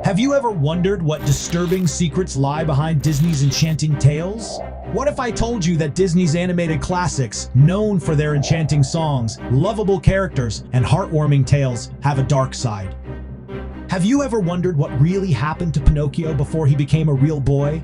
Have you ever wondered what disturbing secrets lie behind Disney's enchanting tales? What if I told you that Disney's animated classics, known for their enchanting songs, lovable characters, and heartwarming tales, have a dark side? Have you ever wondered what really happened to Pinocchio before he became a real boy?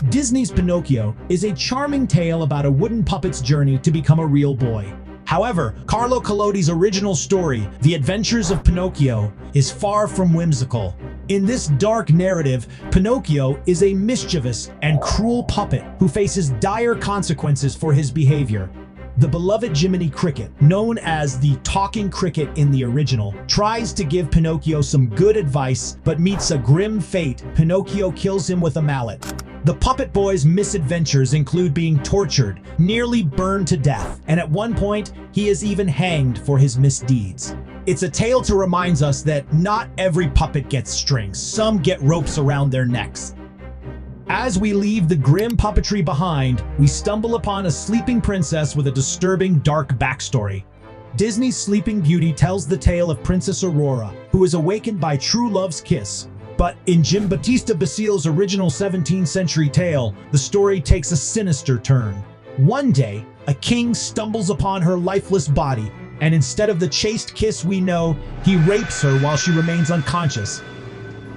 Disney's Pinocchio is a charming tale about a wooden puppet's journey to become a real boy. However, Carlo Collodi's original story, The Adventures of Pinocchio, is far from whimsical. In this dark narrative, Pinocchio is a mischievous and cruel puppet who faces dire consequences for his behavior. The beloved Jiminy Cricket, known as the talking cricket in the original, tries to give Pinocchio some good advice but meets a grim fate. Pinocchio kills him with a mallet. The puppet boy's misadventures include being tortured, nearly burned to death, and at one point, he is even hanged for his misdeeds. It's a tale to remind us that not every puppet gets strings, some get ropes around their necks. As we leave the grim puppetry behind, we stumble upon a sleeping princess with a disturbing dark backstory. Disney's Sleeping Beauty tells the tale of Princess Aurora, who is awakened by true love's kiss. But in Giambattista Basile's original 17th century tale, the story takes a sinister turn. One day, a king stumbles upon her lifeless body, and instead of the chaste kiss we know, he rapes her while she remains unconscious.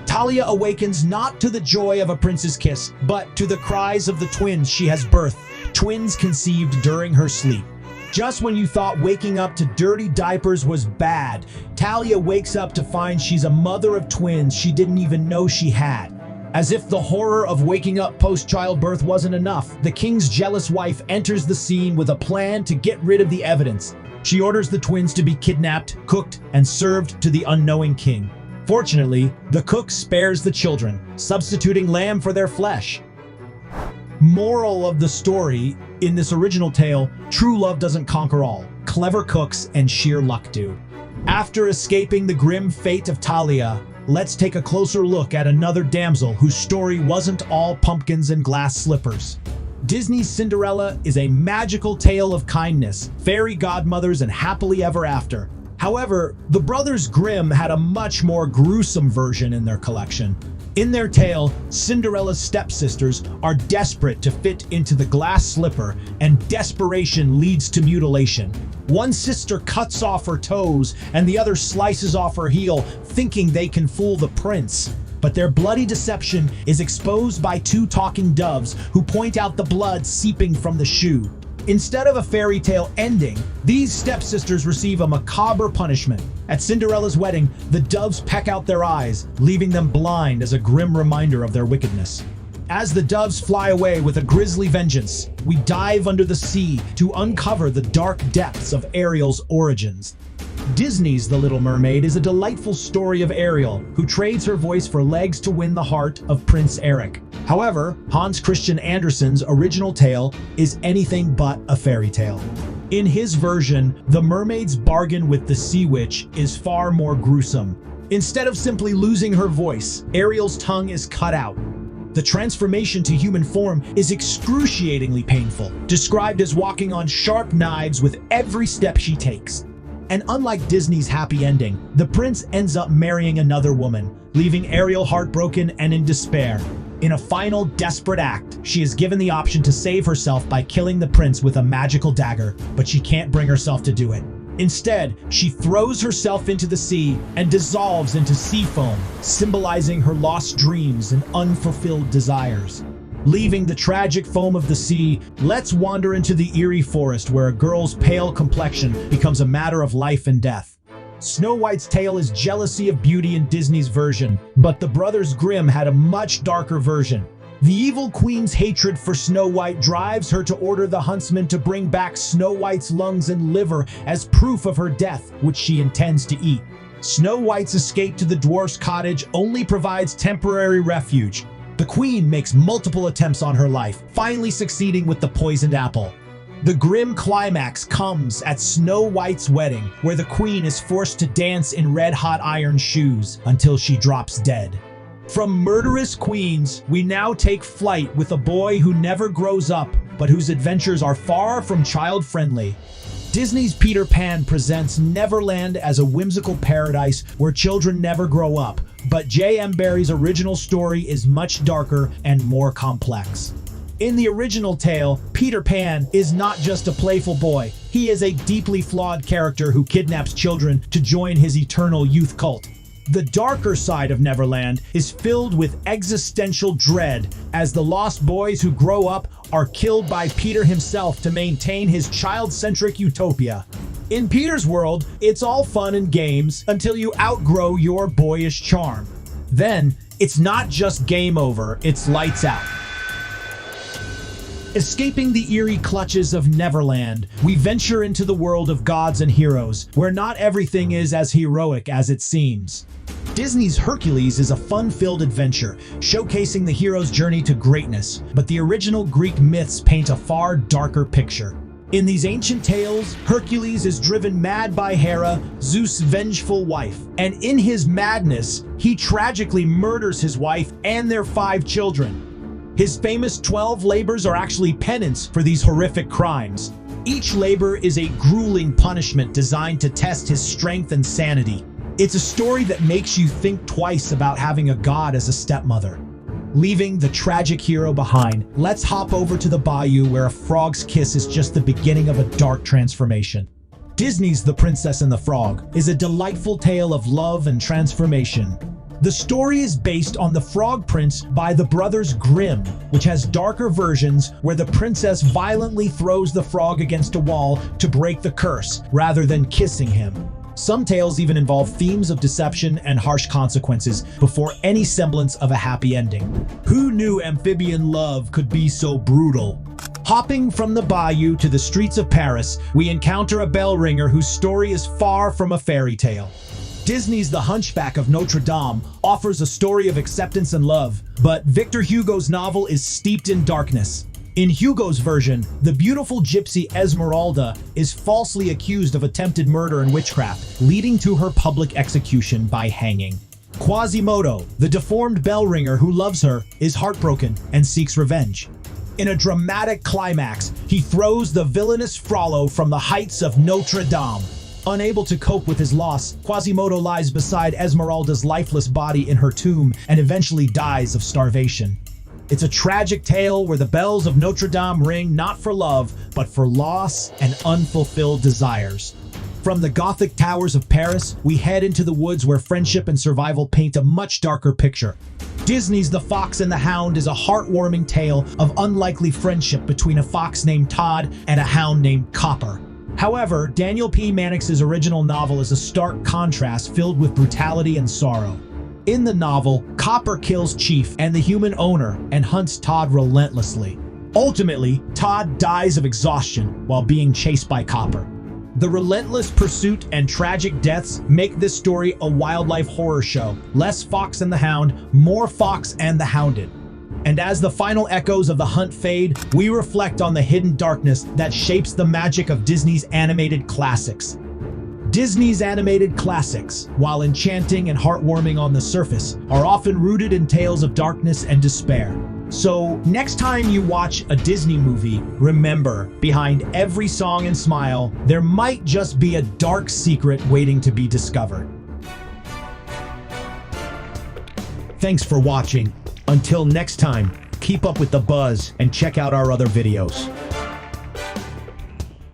Talia awakens not to the joy of a prince's kiss, but to the cries of the twins she has birthed, twins conceived during her sleep. Just when you thought waking up to dirty diapers was bad, Talia wakes up to find she's a mother of twins she didn't even know she had. As if the horror of waking up post-childbirth wasn't enough, the king's jealous wife enters the scene with a plan to get rid of the evidence. She orders the twins to be kidnapped, cooked, and served to the unknowing king. Fortunately, the cook spares the children, substituting lamb for their flesh. Moral of the story, in this original tale, true love doesn't conquer all. Clever cooks and sheer luck do. After escaping the grim fate of Talia, let's take a closer look at another damsel whose story wasn't all pumpkins and glass slippers. Disney's Cinderella is a magical tale of kindness, fairy godmothers, and happily ever after. However, the Brothers Grimm had a much more gruesome version in their collection. In their tale, Cinderella's stepsisters are desperate to fit into the glass slipper, and desperation leads to mutilation. One sister cuts off her toes, and the other slices off her heel, thinking they can fool the prince. But their bloody deception is exposed by two talking doves who point out the blood seeping from the shoe. Instead of a fairy tale ending, these stepsisters receive a macabre punishment. At Cinderella's wedding, the doves peck out their eyes, leaving them blind as a grim reminder of their wickedness. As the doves fly away with a grisly vengeance, we dive under the sea to uncover the dark depths of Ariel's origins. Disney's The Little Mermaid is a delightful story of Ariel, who trades her voice for legs to win the heart of Prince Eric. However, Hans Christian Andersen's original tale is anything but a fairy tale. In his version, the mermaid's bargain with the sea witch is far more gruesome. Instead of simply losing her voice, Ariel's tongue is cut out. The transformation to human form is excruciatingly painful, described as walking on sharp knives with every step she takes. And unlike Disney's happy ending, the prince ends up marrying another woman, leaving Ariel heartbroken and in despair. In a final, desperate act, she is given the option to save herself by killing the prince with a magical dagger, but she can't bring herself to do it. Instead, she throws herself into the sea and dissolves into sea foam, symbolizing her lost dreams and unfulfilled desires. Leaving the tragic foam of the sea, let's wander into the eerie forest where a girl's pale complexion becomes a matter of life and death. Snow White's tale is jealousy of beauty in Disney's version, but the Brothers Grimm had a much darker version. The evil queen's hatred for Snow White drives her to order the huntsman to bring back Snow White's lungs and liver as proof of her death, which she intends to eat. Snow White's escape to the dwarf's cottage only provides temporary refuge. The queen makes multiple attempts on her life, finally succeeding with the poisoned apple. The grim climax comes at Snow White's wedding, where the queen is forced to dance in red-hot iron shoes until she drops dead. From murderous queens, we now take flight with a boy who never grows up, but whose adventures are far from child-friendly. Disney's Peter Pan presents Neverland as a whimsical paradise where children never grow up, but J.M. Barrie's original story is much darker and more complex. In the original tale, Peter Pan is not just a playful boy. He is a deeply flawed character who kidnaps children to join his eternal youth cult. The darker side of Neverland is filled with existential dread as the lost boys who grow up are killed by Peter himself to maintain his child-centric utopia. In Peter's world, it's all fun and games until you outgrow your boyish charm. Then, it's not just game over, it's lights out. Escaping the eerie clutches of Neverland, we venture into the world of gods and heroes, where not everything is as heroic as it seems. Disney's Hercules is a fun-filled adventure, showcasing the hero's journey to greatness, but the original Greek myths paint a far darker picture. In these ancient tales, Hercules is driven mad by Hera, Zeus' vengeful wife, and in his madness, he tragically murders his wife and their 5 children. His famous 12 labors are actually penance for these horrific crimes. Each labor is a grueling punishment designed to test his strength and sanity. It's a story that makes you think twice about having a god as a stepmother. Leaving the tragic hero behind, let's hop over to the bayou where a frog's kiss is just the beginning of a dark transformation. Disney's The Princess and the Frog is a delightful tale of love and transformation. The story is based on The Frog Prince by the brothers Grimm, which has darker versions where the princess violently throws the frog against a wall to break the curse, rather than kissing him. Some tales even involve themes of deception and harsh consequences before any semblance of a happy ending. Who knew amphibian love could be so brutal? Hopping from the bayou to the streets of Paris, we encounter a bell ringer whose story is far from a fairy tale. Disney's The Hunchback of Notre Dame offers a story of acceptance and love, but Victor Hugo's novel is steeped in darkness. In Hugo's version, the beautiful gypsy Esmeralda is falsely accused of attempted murder and witchcraft, leading to her public execution by hanging. Quasimodo, the deformed bell ringer who loves her, is heartbroken and seeks revenge. In a dramatic climax, he throws the villainous Frollo from the heights of Notre Dame. Unable to cope with his loss, Quasimodo lies beside Esmeralda's lifeless body in her tomb and eventually dies of starvation. It's a tragic tale where the bells of Notre Dame ring not for love, but for loss and unfulfilled desires. From the Gothic towers of Paris, we head into the woods where friendship and survival paint a much darker picture. Disney's The Fox and the Hound is a heartwarming tale of unlikely friendship between a fox named Todd and a hound named Copper. However, Daniel P. Mannix's original novel is a stark contrast filled with brutality and sorrow. In the novel, Copper kills Chief and the human owner and hunts Todd relentlessly. Ultimately, Todd dies of exhaustion while being chased by Copper. The relentless pursuit and tragic deaths make this story a wildlife horror show. Less Fox and the Hound, more Fox and the Hounded. And as the final echoes of the hunt fade, we reflect on the hidden darkness that shapes the magic of Disney's animated classics. Disney's animated classics, while enchanting and heartwarming on the surface, are often rooted in tales of darkness and despair. So, next time you watch a Disney movie, remember, behind every song and smile, there might just be a dark secret waiting to be discovered. Thanks for watching. Until next time, keep up with the buzz and check out our other videos.